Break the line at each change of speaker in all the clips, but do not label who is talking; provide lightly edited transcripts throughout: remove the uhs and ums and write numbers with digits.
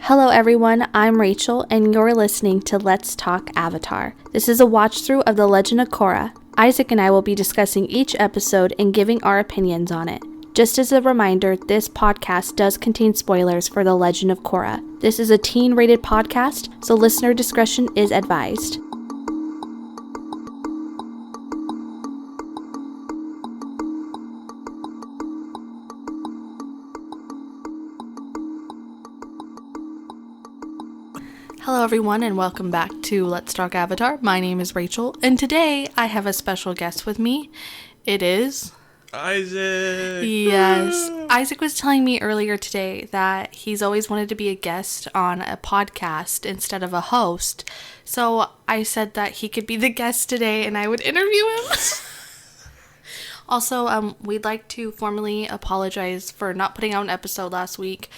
Hello everyone, I'm Rachel and you're listening to Let's Talk Avatar. This is a watch through of The Legend of Korra. Isaac and I will be discussing each episode and giving our opinions on it. Just as a reminder, this podcast does contain spoilers for The Legend of Korra. This is a teen-rated podcast, so listener discretion is advised. Hello everyone and welcome back to Let's Talk Avatar. My name is Rachel and today I have a special guest with me. It is...
Isaac!
Yes. Isaac was telling me earlier today that he's always wanted to be a guest on a podcast instead of a host. So I said that he could be the guest today and I would interview him. Also, we'd like to formally apologize for not putting out an episode last week.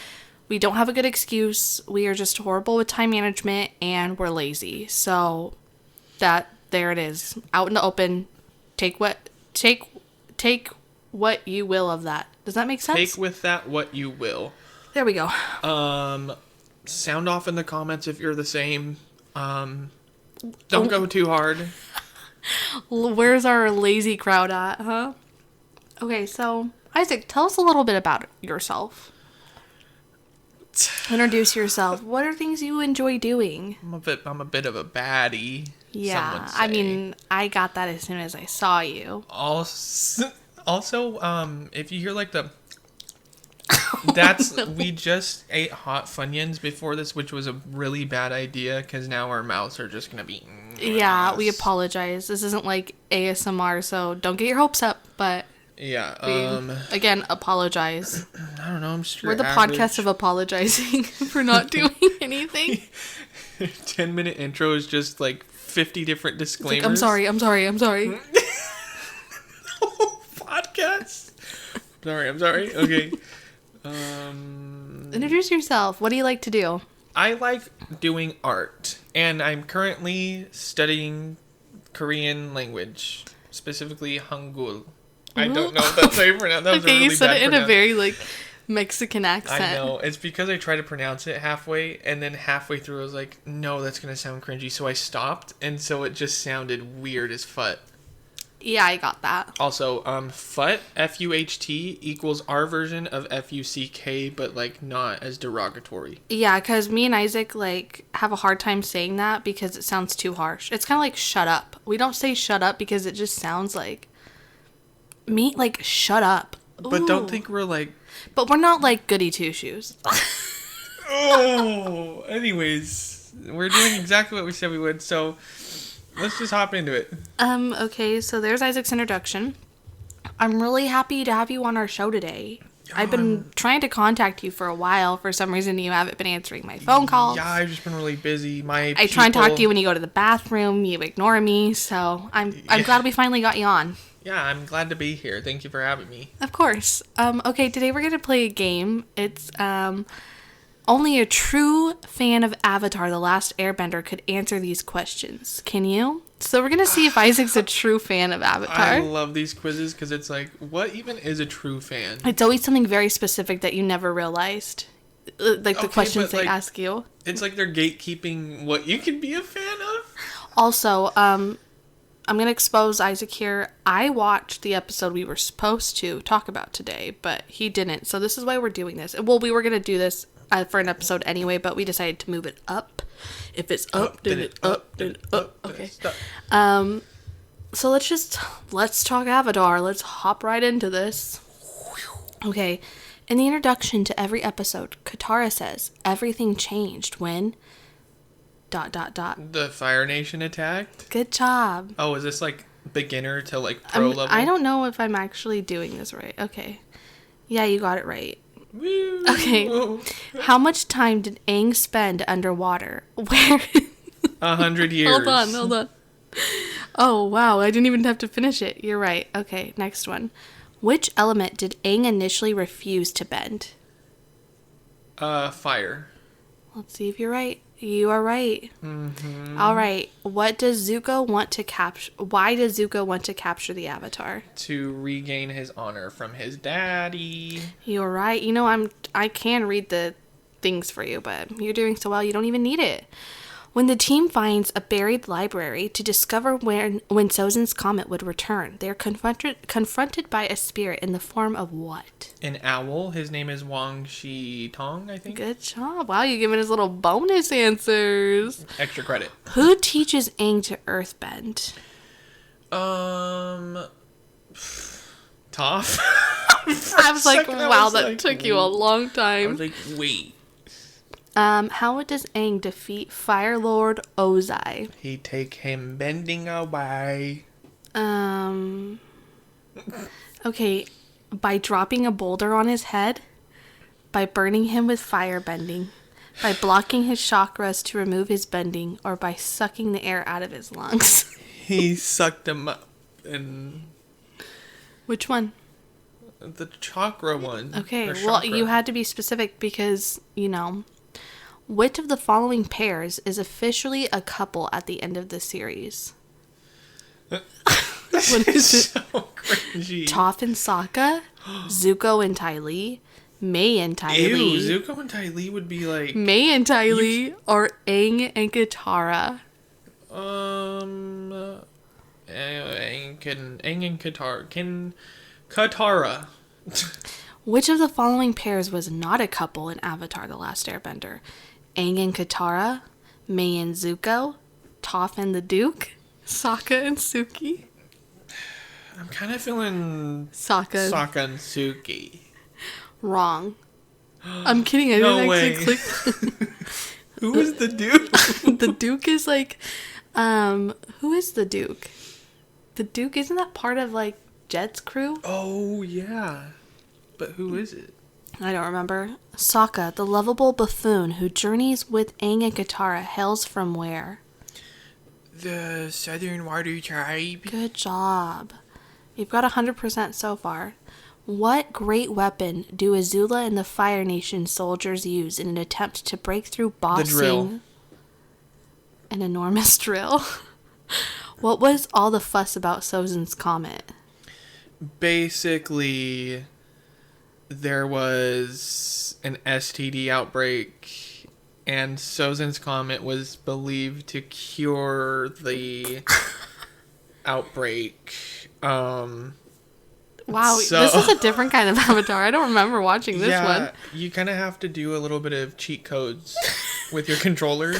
We don't have a good excuse. We are just horrible with time management and we're lazy. So there it is. Out in the open. Take what you will of that. Does that make sense?
Take with that what you will.
There we go.
Sound off in the comments if you're the same. Don't go too hard.
Where's our lazy crowd at, huh? Okay, so Isaac, tell us a little bit about yourself. Introduce yourself. What are things you enjoy doing?
I'm a bit of a baddie.
Yeah, I mean, I got that as soon as I saw you.
Also, if you hear like the... We just ate hot Funyuns before this, which was a really bad idea, because now our mouths are just going to be...
Yeah, we apologize. This isn't like ASMR, so don't get your hopes up, but...
Yeah,
again, apologize.
I don't know, I'm just
We're the podcast of apologizing for not doing anything.
10-minute intro is just like 50 different disclaimers.
Like, I'm sorry.
Podcast? I'm sorry. Okay.
Introduce yourself. What do you like to do?
I like doing art, and I'm currently studying Korean language, specifically Hangul. I don't know if that's how you pronounce that.
Okay, you said it in a very, like, Mexican accent.
I know. It's because I tried to pronounce it halfway, and then halfway through I was like, no, that's going to sound cringy. So I stopped, and so it just sounded weird as fut.
Yeah, I got that.
Also, fut, F-U-H-T, equals our version of F-U-C-K, but, like, not as derogatory.
Yeah, because me and Isaac, like, have a hard time saying that because it sounds too harsh. It's kind of like shut up. We don't say shut up because it just sounds like... like, shut up. Ooh.
But don't think we're like...
But we're not like goody two-shoes.
Oh! Anyways, we're doing exactly what we said we would, so let's just hop into it.
Okay, so there's Isaac's introduction. I'm really happy to have you on our show today. I've been trying to contact you for a while. For some reason, you haven't been answering my phone calls.
Yeah, I've just been really busy.
I try and talk to you when you go to the bathroom. You ignore me, so I'm glad we finally got you on.
Yeah, I'm glad to be here. Thank you for having me.
Of course. Okay, today we're going to play a game. It's, only a true fan of Avatar, The Last Airbender, could answer these questions. Can you? So we're going to see if Isaac's a true fan of Avatar.
I love these quizzes because it's like, what even is a true fan?
It's always something very specific that you never realized. Like the questions they ask you.
It's like they're gatekeeping what you can be a fan of.
Also, I'm going to expose Isaac here. I watched the episode we were supposed to talk about today, but he didn't. So this is why we're doing this. Well, we were going to do this for an episode anyway, but we decided to move it up. If it's up, then it's up, then it's up. Okay. So let's talk Avatar. Let's hop right into this. Okay. In the introduction to every episode, Katara says, everything changed when... ...
The Fire Nation attacked?
Good job.
Oh, is this like beginner to like pro level?
I don't know if I'm actually doing this right. Okay. Yeah, you got it right.
Woo.
Okay. How much time did Aang spend underwater? Where?
100 years.
Hold on. Oh, wow. I didn't even have to finish it. You're right. Okay, next one. Which element did Aang initially refuse to bend?
Fire.
Let's see if you're right. You are right.
Mm-hmm.
All right. What does Zuko want to capture? Why does Zuko want to capture the Avatar?
To regain his honor from his daddy.
You're right. You know, I can read the things for you, but you're doing so well, you don't even need it. When the team finds a buried library to discover when Sozin's comet would return, they are confronted by a spirit in the form of what?
An owl. His name is Wang Shi Tong, I think.
Good job. Wow, you're giving us little bonus answers.
Extra credit.
Who teaches Aang to earthbend?
Toph?
I was like, wow, that took you a long
I
time.
was like, wait.
How does Aang defeat Fire Lord Ozai?
He take him bending away.
Okay, by dropping a boulder on his head, by burning him with fire bending, by blocking his chakras to remove his bending, or by sucking the air out of his lungs.
He sucked him up. And
Which one?
the chakra one.
Okay,
Or
well,
chakra.
you had to be specific because, which of the following pairs is officially a couple at the end of the series? What is it?
So cringy.
Toph and Sokka, Zuko and Ty Lee, Mei and Ty
Ew,
Lee,
Zuko and Ty Lee would be like...
Mei and Ty Lee, or Aang and Katara?
Aang and Katara. Katara.
Which of the following pairs was not a couple in Avatar: The Last Airbender? Aang and Katara, Mei and Zuko, Toph and the Duke, Sokka and Suki?
I'm kind of feeling
Sokka.
Sokka and Suki.
Wrong. I'm kidding. I
No
didn't
way.
actually click.
Who is the dude?
The Duke is like, who is the Duke? The Duke, isn't that part of like Jet's crew?
Oh, yeah. But who is it?
I don't remember. Sokka, the lovable buffoon who journeys with Aang and Katara, hails from where?
The Southern Water Tribe.
Good job. You've got 100% so far. What great weapon do Azula and the Fire Nation soldiers use in an attempt to break through Ba
The drill.
Sing? An enormous drill. What was all the fuss about Sozin's comet?
Basically, there was an STD outbreak, and Sozin's Comet was believed to cure the outbreak.
Wow,
So-
this is a different kind of Avatar. I don't remember watching this one.
You kind of have to do a little bit of cheat codes with your controller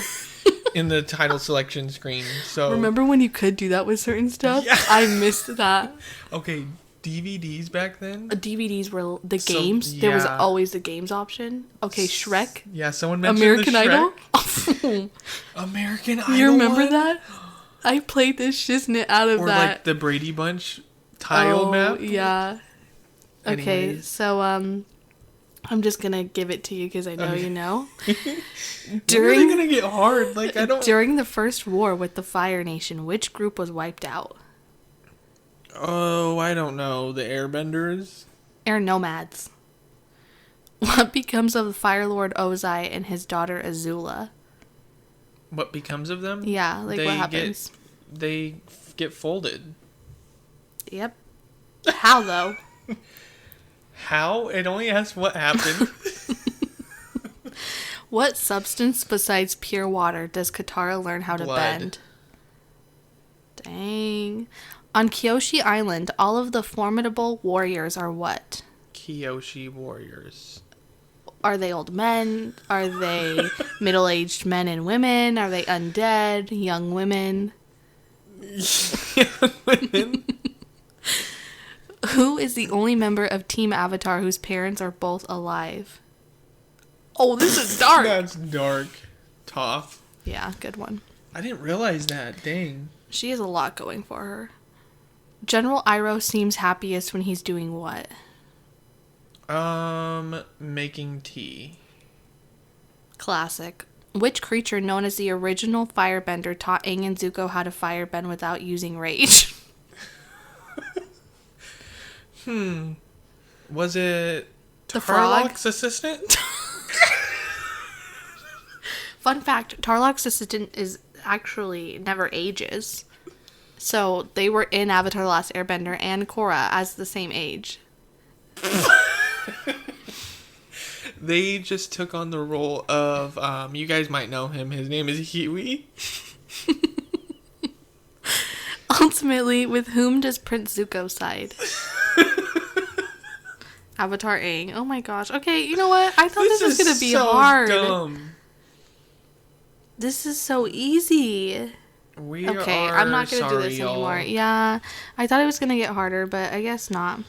in the title selection screen. So
Remember when you could do that with certain stuff?
Yeah.
I missed that.
okay, DVDs back then.
DVDs were the
So,
games. There was
yeah.
always the games option. Okay, Shrek.
Yeah, someone mentioned
American
the
Idol.
Shrek. American Idol.
You remember
one?
that? I played this shiznit out of
Or
that.
like the Brady Bunch tile map.
Yeah. Okay,
Anyways.
so I'm just gonna give it to you because I know
Okay.
you know.
When are they
During
gonna get hard? Like I don't.
during the first war with the Fire Nation, which group was wiped out?
Oh, I don't know. The Airbenders.
Air Nomads. What becomes of the Fire Lord Ozai and his daughter Azula?
What becomes of them?
Yeah, like
They
what
get-
happens?
They get folded.
Yep. How though?
How? It only asks what happened.
What substance besides pure water does Katara learn how to
Blood.
bend? Dang. On Kyoshi Island, all of the formidable warriors are what?
Kyoshi Warriors.
Are they old men? Are they middle-aged men and women? Are they undead? Young women? Who is the only member of Team Avatar whose parents are both alive? Oh, this is dark.
That's dark. Toph.
Yeah, good one.
I didn't realize that. Dang.
She has a lot going for her. General Iroh seems happiest when he's doing what?
Making tea.
Classic. Which creature known as the original firebender taught Aang and Zuko how to firebend without using rage?
Was it
The frog?
Tarlok's assistant?
Fun fact, Tarlok's assistant is actually never ages. So they were in Avatar: The Last Airbender and Korra as the same age.
They just took on the role of, you guys might know him. His name is Huey.
Ultimately, with whom does Prince Zuko side? Avatar Aang. Oh my gosh. Okay, you know what? I thought this was going to be
so
hard.
Dumb.
This is so easy. I'm not going to do this anymore. Yeah, I thought it was going to get harder, but I guess not.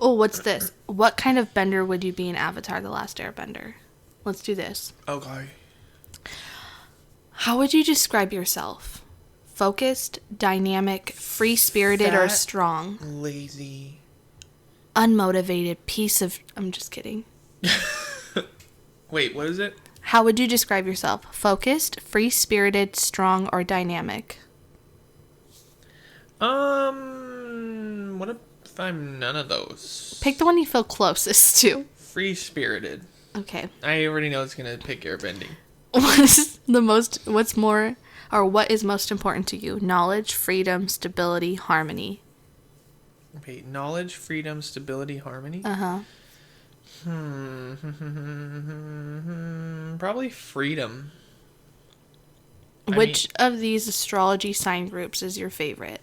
Oh, what's this? What kind of bender would you be in Avatar The Last Airbender? Let's do this.
Okay.
How would you describe yourself? Focused, dynamic, free-spirited, or strong?
Lazy.
Unmotivated, piece of... I'm just kidding.
Wait, what is it?
How would you describe yourself? Focused, free-spirited, strong, or dynamic?
What if I'm none of those?
Pick the one you feel closest to.
Free-spirited.
Okay.
I already know it's gonna pick airbending.
What is most important to you? Knowledge, freedom, stability, harmony.
Okay, knowledge, freedom, stability, harmony?
Uh-huh.
Probably freedom.
Which of these astrology sign groups is your favorite?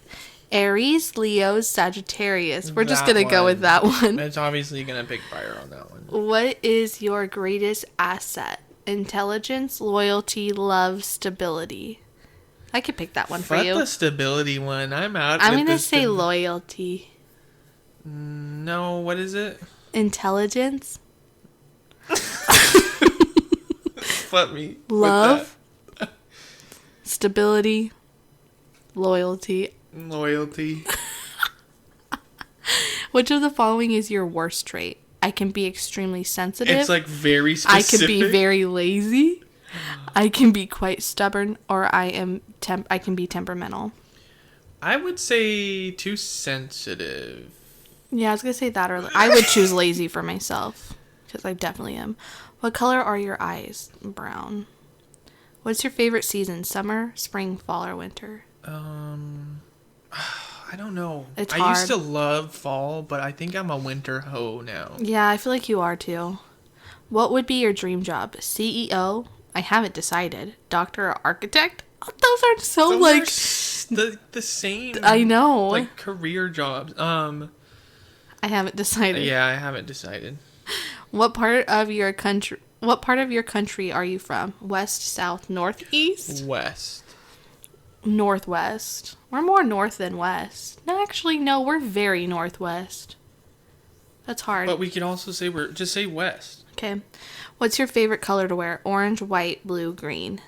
Aries, Leo, Sagittarius. We're just going to go with that one.
It's obviously going to pick fire on that one.
What is your greatest asset? Intelligence, loyalty, love, stability. I could pick that one for you.
The stability one. I'm out.
I'm going to say loyalty.
No, what is it?
Intelligence.
Let me.
Love. Stability. Loyalty. Which of the following is your worst trait? I can be extremely sensitive.
It's like very specific.
I can be very lazy. I can be quite stubborn, or I can be temperamental.
I would say too sensitive.
Yeah, I was going to say that, or I would choose lazy for myself, because I definitely am. What color are your eyes? Brown. What's your favorite season? Summer, spring, fall, or winter?
I don't know.
It's
I
hard.
used to love fall, but I think I'm a winter hoe now.
Yeah, I feel like you are too. What would be your dream job? CEO? I haven't decided. Doctor or architect? Oh, those are so
the same.
I know.
Like career jobs.
I haven't decided.
Yeah, I haven't decided.
What part of your country are you from? West, south, northeast?
West.
Northwest. We're more north than west. No, actually, no, we're very northwest. That's hard.
But we can also say just say west.
Okay. What's your favorite color to wear? Orange, white, blue, green.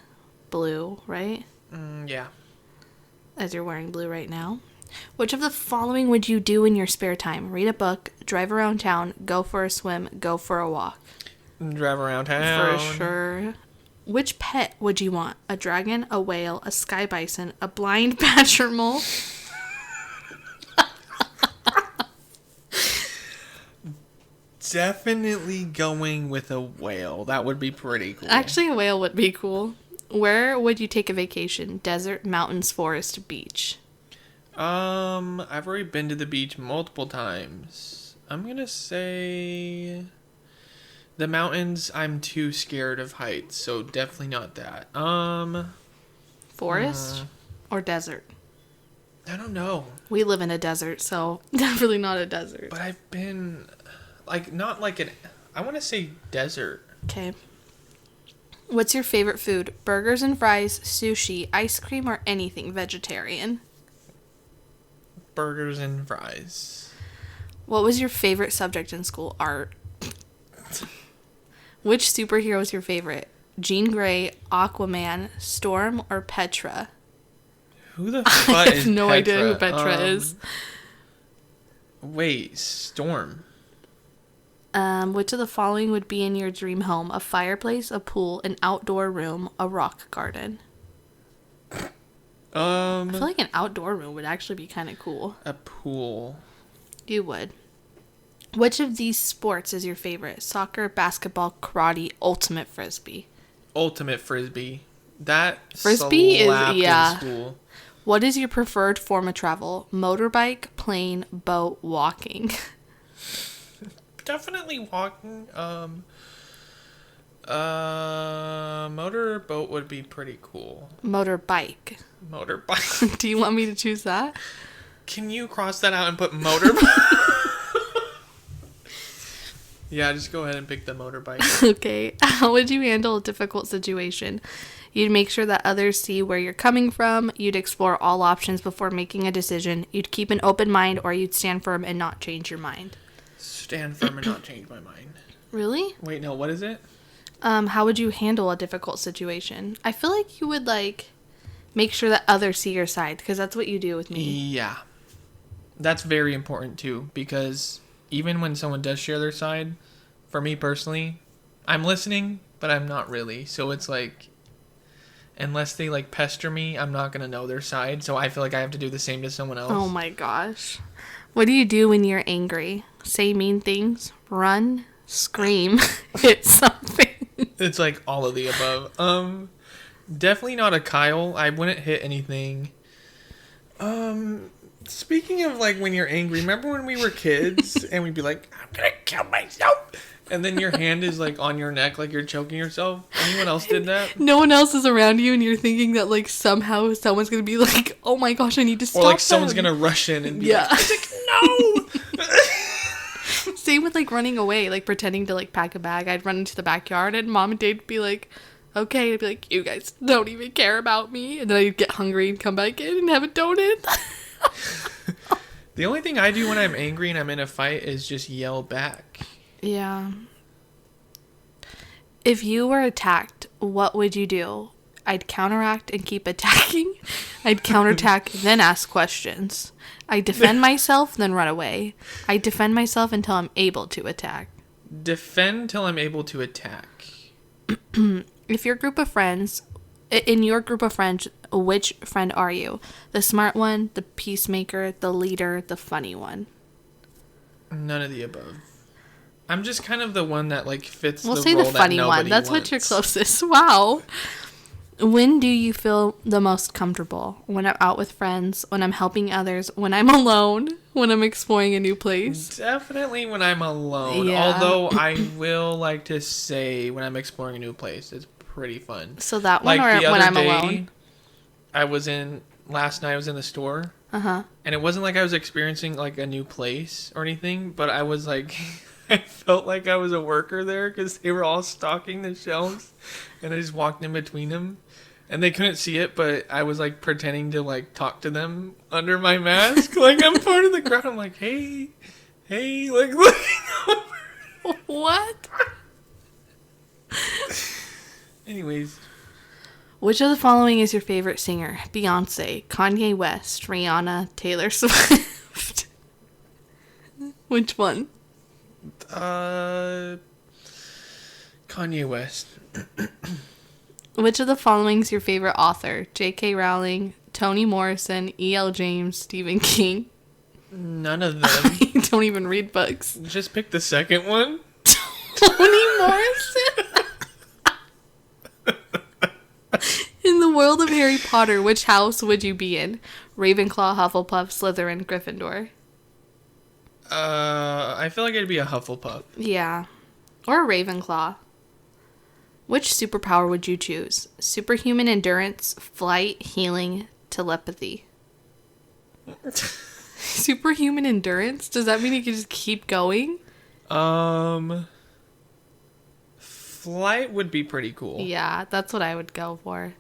Blue, right?
Yeah.
As you're wearing blue right now. Which of the following would you do in your spare time? Read a book, drive around town, go for a swim, go for a walk.
Drive around town.
For sure. Which pet would you want? A dragon, a whale, a sky bison, a blind badger mole?
Definitely going with a whale. That would be pretty cool.
Actually, a whale would be cool. Where would you take a vacation? Desert, mountains, forest, beach?
I've already been to the beach multiple times. I'm gonna say the mountains. I'm too scared of heights, so definitely not that.
Forest or desert?
I don't know.
We live in a desert, so definitely not a desert.
But I've been not like I want to say desert.
Okay. What's your favorite food? Burgers and fries, sushi, ice cream, or anything vegetarian?
Burgers and fries.
What was your favorite subject in school? Art. Which superhero is your favorite? Jean Grey, Aquaman, Storm, or Petra?
Who the fuck is
I have no
Petra?
idea who Petra is.
Wait, Storm.
Which of the following would be in your dream home? A fireplace, a pool, an outdoor room, a rock garden? I feel like an outdoor room would actually be kind of cool.
A pool.
You would. Which of these sports is your favorite? Soccer, basketball, karate, ultimate frisbee?
Ultimate frisbee. That
frisbee is
in school.
What is your preferred form of travel? Motorbike, plane, boat, walking?
Definitely walking. Motorboat would be pretty cool.
Motorbike.
Motorbike.
Do you want me to choose that?
Can you cross that out and put motorbike? Yeah, just go ahead and pick the motorbike.
Okay. How would you handle a difficult situation? You'd make sure that others see where you're coming from. You'd explore all options before making a decision. You'd keep an open mind, or you'd stand firm and not change your mind.
Stand firm and not change my mind.
Really?
Wait, no, what is it?
How would you handle a difficult situation? I feel like you would, like, make sure that others see your side, because that's what you do with me.
Yeah. That's very important, too, because even when someone does share their side, for me personally, I'm listening, but I'm not really. So it's like, unless they, like, pester me, I'm not going to know their side. So I feel like I have to do the same to someone else.
Oh, my gosh. What do you do when you're angry? Say mean things? Run? Scream? Hit something?
It's like all of the above. Definitely not a Kyle. I wouldn't hit anything. Speaking of, like, when you're angry, remember when we were kids and we'd be like, I'm gonna kill myself? And then your hand is, like, on your neck like you're choking yourself? Anyone else did that?
No one else is around you and you're thinking that, like, somehow someone's gonna be like, oh my gosh, I need to stop
Or, like, someone's
them.
gonna rush in and be
Yeah.
like, no!
Same with, like, running away, like, pretending to, like, pack a bag. I'd run into the backyard and mom and dad would be like, okay. I'd be like, you guys don't even care about me. And then I'd get hungry and come back in and have a donut.
The only thing I do when I'm angry and I'm in a fight is just yell back.
Yeah. If you were attacked, what would you do? I'd counteract and keep attacking. I'd counterattack, then ask questions. I defend myself, then run away. I defend myself until I'm able to attack.
Defend till I'm able to attack.
If your group of friends, in your group of friends, which friend are you? The smart one, the peacemaker, the leader, the funny one?
None of the above. I'm just kind of the one that, like, fits
We'll
the
say
role
the funny
that
one.
nobody
That's
wants.
what you're closest. Wow. When do you feel the most comfortable? When I'm out with friends, when I'm helping others, when I'm alone, when I'm exploring a new place?
Definitely when I'm alone.
Yeah.
Although I will like to say when I'm exploring a new place, it's pretty fun.
So that one,
Like
or
the
when
other
I'm
day,
alone?
last night I was in the store.
Uh-huh.
And it wasn't like I was experiencing, like, a new place or anything, but I was like, I felt like I was a worker there because they were all stocking the shelves, and I just walked in between them, and they couldn't see it, but I was, like, pretending to, like, talk to them under my mask, like I'm part of the crowd. I'm like, hey, like, looking over.
What?
Anyways,
Which of the following is your favorite singer? Beyonce, Kanye West, Rihanna, Taylor Swift. Which one?
Kanye West.
Which of the following is your favorite author? J.K. Rowling, Toni Morrison, E.L. James, Stephen King.
None of them.
I don't even read books.
Just pick the second one.
Toni Morrison? In the world of Harry Potter, which house would you be in? Ravenclaw, Hufflepuff, Slytherin, Gryffindor.
I feel like it'd be a Hufflepuff.
Yeah. Or a Ravenclaw. Which superpower would you choose? Superhuman endurance, flight, healing, telepathy. Superhuman endurance? Does that mean you can just keep going?
Flight would be pretty cool.
Yeah, that's what I would go for.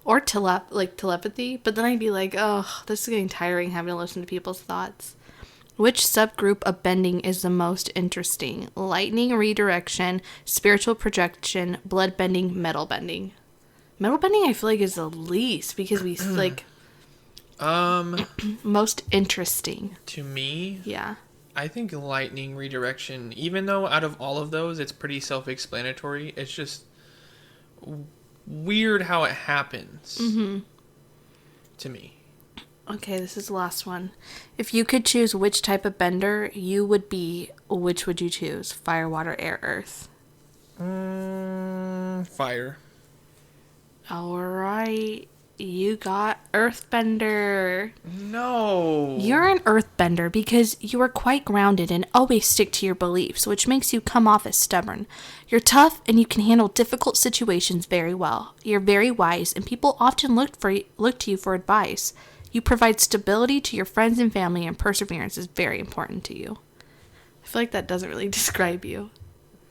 Or telepathy, but then I'd be like, oh, this is getting tiring having to listen to people's thoughts. Which subgroup of bending is the most interesting? Lightning redirection, spiritual projection, blood bending, metal bending. Metal bending I feel like is the least because we like most interesting.
To me,
Yeah.
I think lightning redirection, even though out of all of those it's pretty self-explanatory, it's just weird how it happens. To me.
Okay, this is the last one. If you could choose which type of bender you would be, which would you choose? Fire, water, air, earth.
Fire.
All right. you got Earthbender.
No.
You're an Earthbender because you are quite grounded and always stick to your beliefs, which makes you come off as stubborn. You're tough and you can handle difficult situations very well. You're very wise and people often look to you for advice. You provide stability to your friends and family, and perseverance is very important to you. I feel like that doesn't really describe you.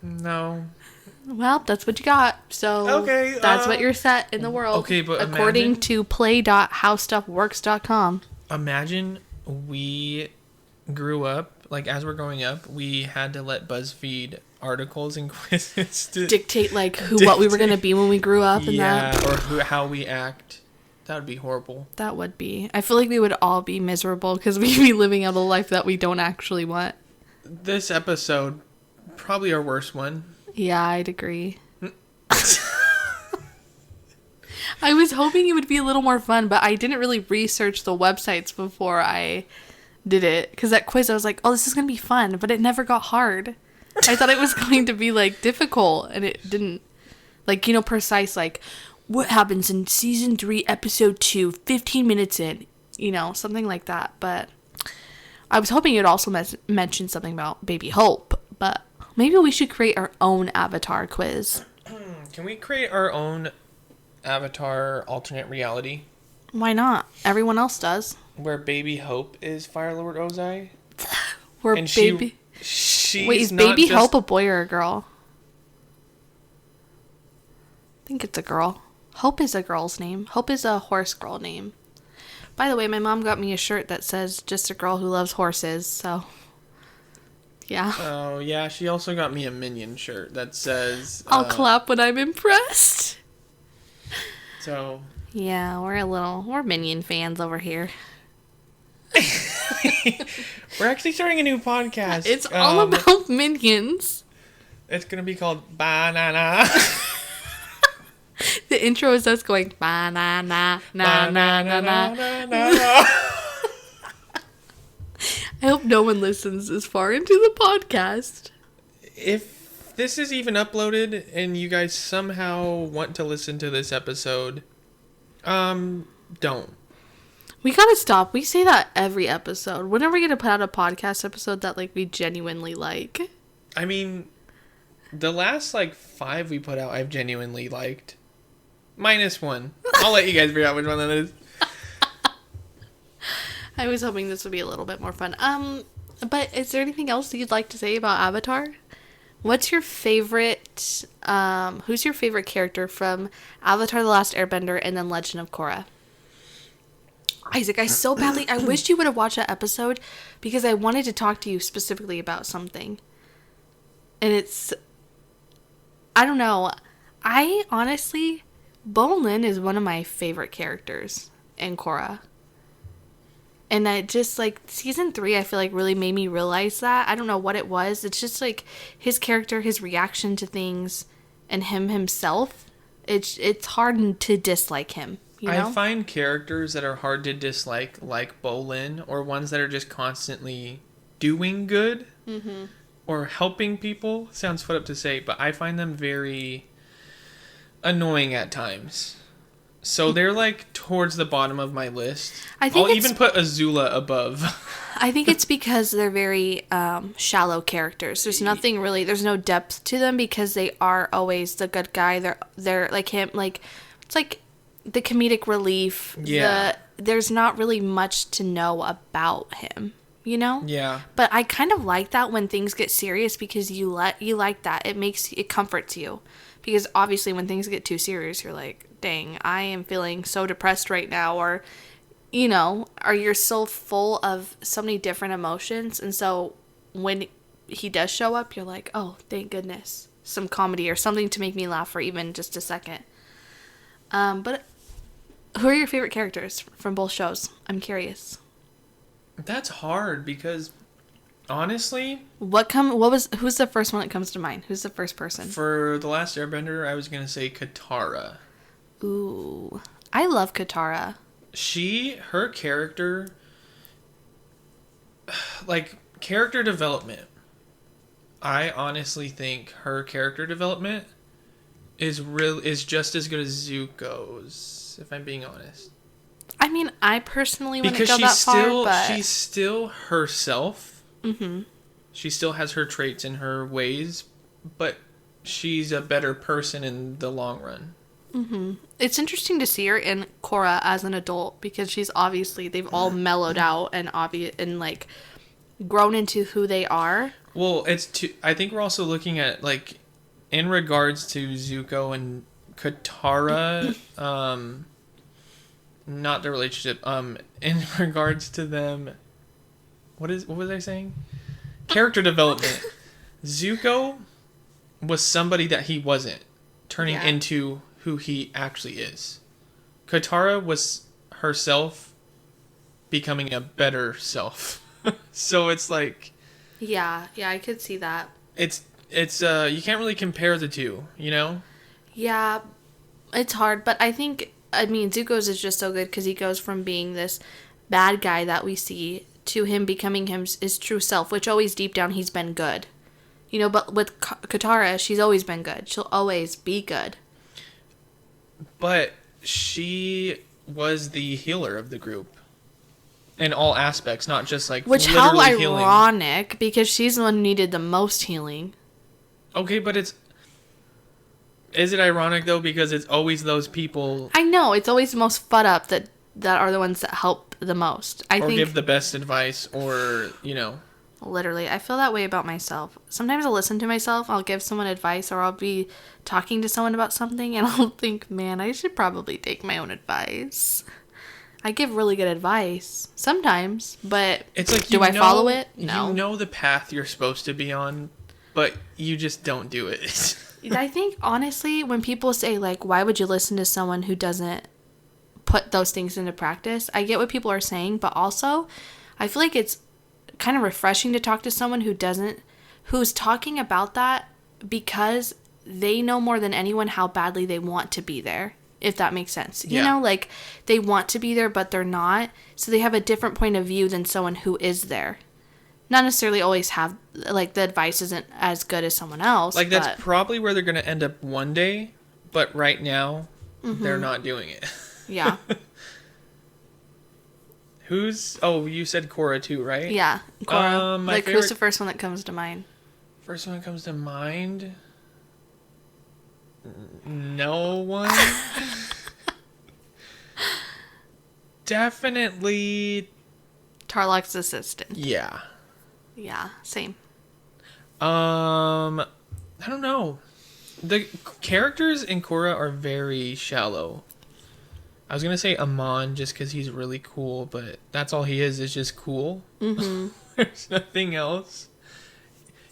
No.
Well, that's what you got. So
okay,
that's what you're set in the world.
Okay, but
according to play.howstuffworks.com.
Imagine we grew up, like as we're growing up, we had to let BuzzFeed articles and quizzes to
dictate like what we were going to be when we grew up and that.
Or how we act. That would be horrible.
That would be. I feel like we would all be miserable because we'd be living out a life that we don't actually want.
This episode, probably our worst one.
Yeah, I'd agree. I was hoping it would be a little more fun, but I didn't really research the websites before I did it. Because that quiz, I was like, oh, this is going to be fun, but it never got hard. I thought it was going to be, like, difficult, and it didn't. Like, you know, precise, like, what happens in season 3, episode 2, 15 minutes in. You know, something like that. But I was hoping you'd also mention something about Baby Hope, but maybe we should create our own avatar quiz.
Can we create our own avatar alternate reality?
Why not? Everyone else does.
Where Baby Hope is Firelord Ozai?
Where
and
baby...
She's
Wait, is Baby Hope a boy or a girl? I think it's a girl. Hope is a girl's name. Hope is a horse girl name. By the way, my mom got me a shirt that says, just a girl who loves horses, so... Yeah.
Oh, yeah. She also got me a Minion shirt that says...
I'll clap when I'm impressed.
So...
Yeah, we're Minion fans over here.
We're actually starting a new podcast.
It's all about Minions.
It's going to be called Banana.
The intro is us going, banana, na, na, na, na. I hope no one listens this far into the podcast.
If this is even uploaded and you guys somehow want to listen to this episode, don't.
We gotta stop. We say that every episode. When are we gonna put out a podcast episode that, like, we genuinely like?
I mean, the last, 5 we put out, I've genuinely liked. Minus one. I'll let you guys figure out which one that is.
I was hoping this would be a little bit more fun. But is there anything else you'd like to say about Avatar? What's your favorite, who's your favorite character from Avatar: The Last Airbender and then Legend of Korra? Isaac, I wished you would have watched that episode because I wanted to talk to you specifically about something. And I don't know. I honestly, Bolin is one of my favorite characters in Korra. And I just, season 3, I feel like really made me realize that. I don't know what it was. It's just, his character, his reaction to things, and himself. It's hard to dislike him, you know?
I find characters that are hard to dislike, like Bolin, or ones that are just constantly doing good, or helping people. Sounds fucked up to say, but I find them very annoying at times. So they're, towards the bottom of my list. I'll even put Azula above.
I think it's because they're very shallow characters. There's nothing really, there's no depth to them because they are always the good guy. They're like him, it's like the comedic relief.
Yeah.
There's not really much to know about him, you know?
Yeah.
But I kind of like that when things get serious because you like that. It comforts you. Because obviously when things get too serious, you're like, dang, I am feeling so depressed right now, or, you know, or you're so full of so many different emotions, and so when he does show up, you're like, oh, thank goodness, some comedy or something to make me laugh for even just a second. But who are your favorite characters from both shows? I'm curious.
That's hard because, honestly,
who's the first one that comes to mind? Who's the first person?
For The Last Airbender, I was gonna say Katara.
Ooh, I love Katara.
Her character, character development. I honestly think her character development is just as good as Zuko's, if I'm being honest.
I mean, I personally wouldn't
Because
go that far, but...
she's still herself.
Mm-hmm.
She still has her traits and her ways, but she's a better person in the long run.
Mm-hmm. It's interesting to see her in Korra as an adult, because she's obviously, they've all mellowed out and like grown into who they are.
Well, I think we're also looking at, like, in regards to Zuko and Katara, not the relationship, in regards to them, what was I saying? Character development. Zuko was somebody that he wasn't, turning into who he actually is. Katara was herself becoming a better self. So it's like...
Yeah, I could see that.
It's you can't really compare the two, you know?
Yeah, it's hard, but I mean, Zuko's is just so good because he goes from being this bad guy that we see to him becoming his true self, which always deep down he's been good. You know, but with Katara, she's always been good. She'll always be good.
But she was the healer of the group. In all aspects, not just like
which
literally
how
healing.
Ironic, because she's the one who needed the most healing.
Okay, but is it ironic though, because it's always those people...
I know, it's always the most fed up that are the ones that help the most. I think
give the best advice, or, you know...
Literally, I feel that way about myself. Sometimes I'll listen to myself, I'll give someone advice, or I'll be talking to someone about something, and I'll think, man, I should probably take my own advice. I give really good advice sometimes, but
it's like,
do I follow it? No.
You know the path you're supposed to be on, but you just don't do it.
I think, honestly, when people say, like, why would you listen to someone who doesn't put those things into practice? I get what people are saying, but also, I feel like it's kind of refreshing to talk to someone who's talking about that because they know more than anyone how badly they want to be there. If that makes sense. You know, like, they want to be there, but they're not. So they have a different point of view than someone who is there. Not necessarily always have, like, the advice isn't as good as someone else.
Like, that's probably where they're going to end up one day, but right now, they're not doing it.
Yeah.
You said Korra too, right?
Yeah, Korra.
Like,
who's the first one that comes to mind?
First one that comes to mind? No one. Definitely
Tarlok's assistant.
Yeah,
same.
I don't know. The characters in Korra are very shallow. I was gonna say Amon just because he's really cool, but that's all he is just cool. Mm-hmm. There's nothing else.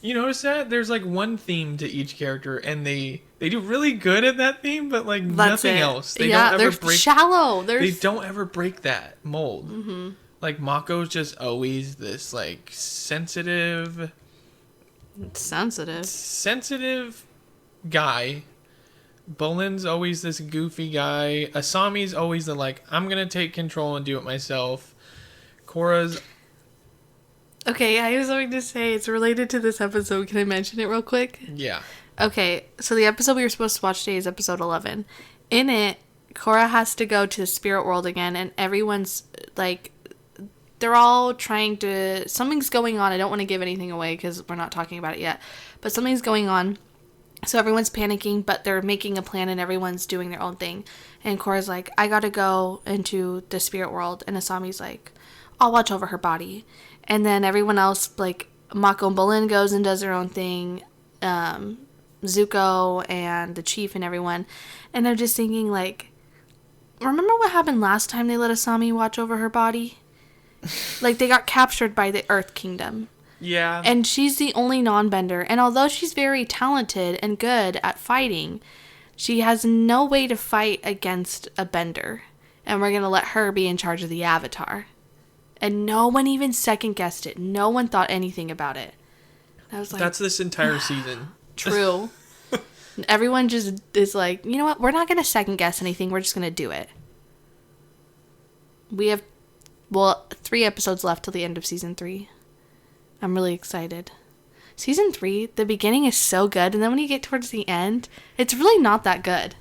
You notice that? There's, like, one theme to each character, and they do really good at that theme, but, like, nothing else. They don't ever
they're shallow.
They don't ever break that mold.
Mm-hmm.
Like, Mako's just always this, like, sensitive guy. Bolin's always this goofy guy. Asami's always the, like, I'm gonna take control and do it myself. Korra's...
Okay, I was going to say, it's related to this episode. Can I mention it real quick?
Yeah.
Okay, so the episode we were supposed to watch today is episode 11. In it, Korra has to go to the spirit world again, and everyone's, like, they're all trying to... Something's going on. I don't want to give anything away because we're not talking about it yet. But something's going on. So everyone's panicking, but they're making a plan, and everyone's doing their own thing. And Korra's like, I gotta go into the spirit world. And Asami's like, I'll watch over her body. And then everyone else, like, Mako and Bolin goes and does their own thing. Zuko and the chief and everyone. And they're just thinking, like, remember what happened last time they let Asami watch over her body? Like, they got captured by the Earth Kingdom.
Yeah.
And she's the only non-bender. And although she's very talented and good at fighting, she has no way to fight against a bender. And we're going to let her be in charge of the Avatar. And no one even second-guessed it. No one thought anything about it. I was like...
That's this entire season.
True. Everyone just is like, you know what? We're not going to second-guess anything. We're just going to do it. We have, 3 episodes left till the end of season 3. I'm really excited. Season 3, the beginning is so good, and then when you get towards the end, it's really not that good.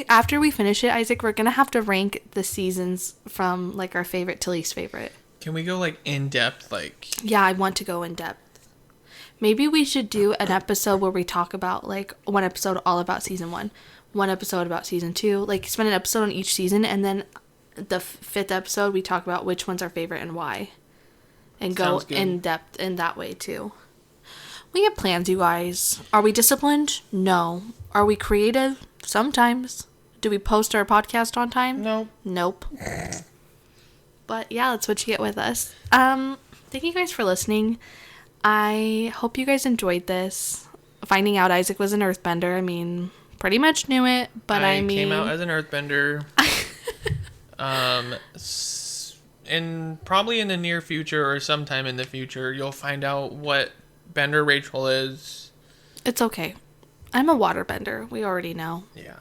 After we finish it, Isaac, we're gonna have to rank the seasons from like our favorite to least favorite.
Can we go like in depth? Like,
yeah, I want to go in depth. Maybe we should do an episode where we talk about like one episode all about season 1, one episode about season 2, like spend an episode on each season, and then the 5th episode we talk about which one's our favorite and why, and go in depth in that way too. We have plans, you guys. Are we disciplined? No. Are we creative? Sometimes. Do we post our podcast on time?
No.
Nope. But yeah, that's what you get with us. Thank you guys for listening. I hope you guys enjoyed this. Finding out Isaac was an Earthbender, I mean, pretty much knew it, but I mean...
came out as an Earthbender. And probably in the near future or sometime in the future, you'll find out what Bender Rachel is.
It's okay. I'm a waterbender. We already know.
Yeah.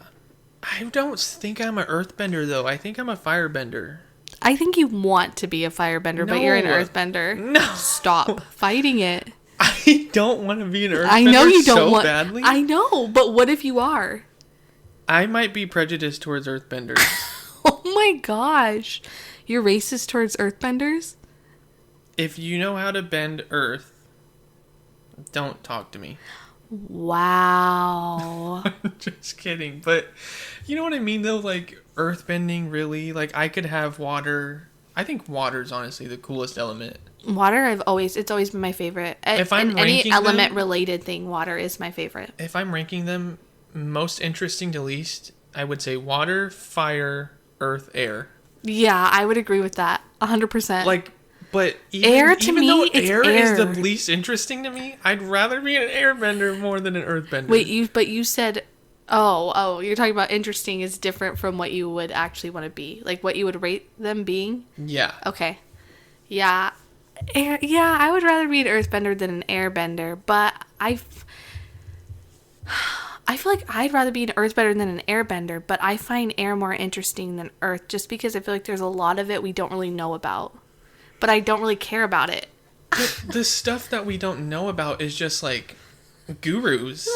I don't think I'm an Earthbender, though. I think I'm a Firebender.
I think you want to be a Firebender, but you're an Earthbender.
No.
Stop fighting it.
I don't want to be an Earthbender
I know you don't want...
badly.
I know, but what if you are?
I might be prejudiced towards Earthbenders.
Oh my gosh. You're racist towards Earthbenders?
If you know how to bend Earth, don't talk to me.
Wow.
Just kidding. But you know what I mean, though? Like, earthbending, really? Like, I could have water. I think water's honestly the coolest element.
Water, it's always been my favorite.
If I'm
any
ranking
element
them,
related thing, water is my favorite.
If I'm ranking them most interesting to least, I would say water, fire, earth, air.
Yeah, I would agree with that. 100%.
Like, but
air to
even
me,
though
it's
air
air
is the least interesting to me, I'd rather be an airbender more than an earthbender.
Wait, you said, you're talking about interesting is different from what you would actually want to be, like what you would rate them being.
Yeah.
Okay. Yeah. I would rather be an earthbender than an airbender, but I feel like I'd rather be an earthbender than an airbender, but I find air more interesting than earth just because I feel like there's a lot of it we don't really know about. But I don't really care about it.
The stuff that we don't know about is just like gurus.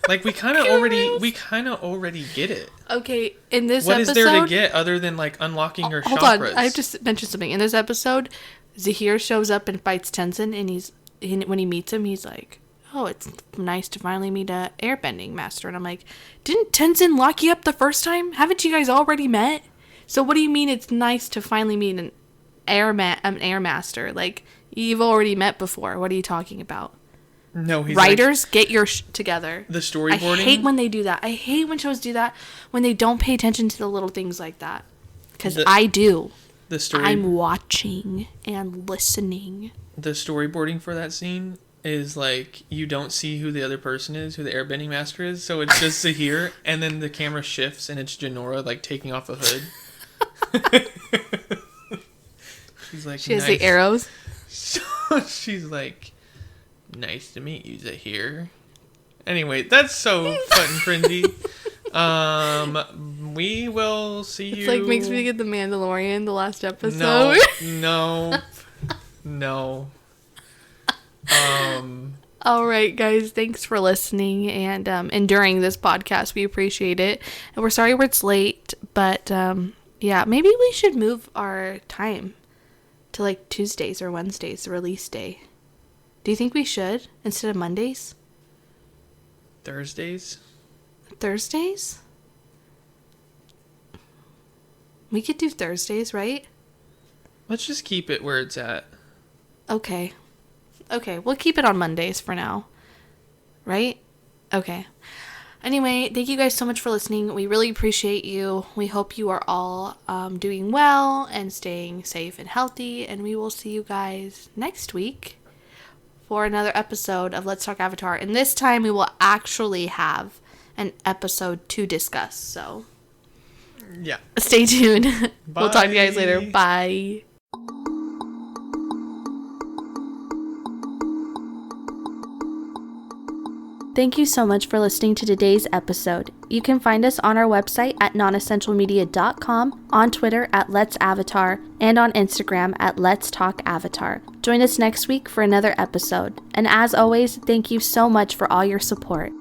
Like we kind of already get it.
Okay, in this
what
episode,
is there to get other than like unlocking your chakras?
Hold on, I have to mention something. In this episode, Zahir shows up and fights Tenzin, and when he meets him, he's like, "Oh, it's nice to finally meet a airbending master." And I'm like, "Didn't Tenzin lock you up the first time? Haven't you guys already met? So what do you mean it's nice to finally meet an air master? Like, you've already met before. What are you talking about?"
No, he's
writers, like, get your together.
The storyboarding.
I hate when they do that. I hate when shows do that, when they don't pay attention to the little things like that. Because I do.
The story.
I'm watching and listening.
The storyboarding for that scene is like you don't see who the other person is, who the airbending master is. So it's just Zahir, and then the camera shifts and it's Janora like taking off a hood. She's like,
she has the arrows.
So she's like, "Nice to meet you, Zahir." Anyway, that's so fun and cringy. We will see you.
It's like makes me get the Mandalorian, the last episode.
No.
All right, guys. Thanks for listening and enduring this podcast. We appreciate it, and we're sorry it's late, but yeah, maybe we should move our time to like Tuesdays or Wednesdays, the release day. Do you think we should instead of Mondays?
Thursdays?
We could do Thursdays, right?
Let's just keep it where it's at.
Okay, we'll keep it on Mondays for now. Right? Okay. Anyway, thank you guys so much for listening. We really appreciate you. We hope you are all doing well and staying safe and healthy. And we will see you guys next week for another episode of Let's Talk Avatar. And this time we will actually have an episode to discuss. So
yeah,
stay tuned. We'll talk to you guys later. Bye. Thank you so much for listening to today's episode. You can find us on our website at nonessentialmedia.com, on Twitter at Let's Avatar, and on Instagram at Let's Talk Avatar. Join us next week for another episode. And as always, thank you so much for all your support.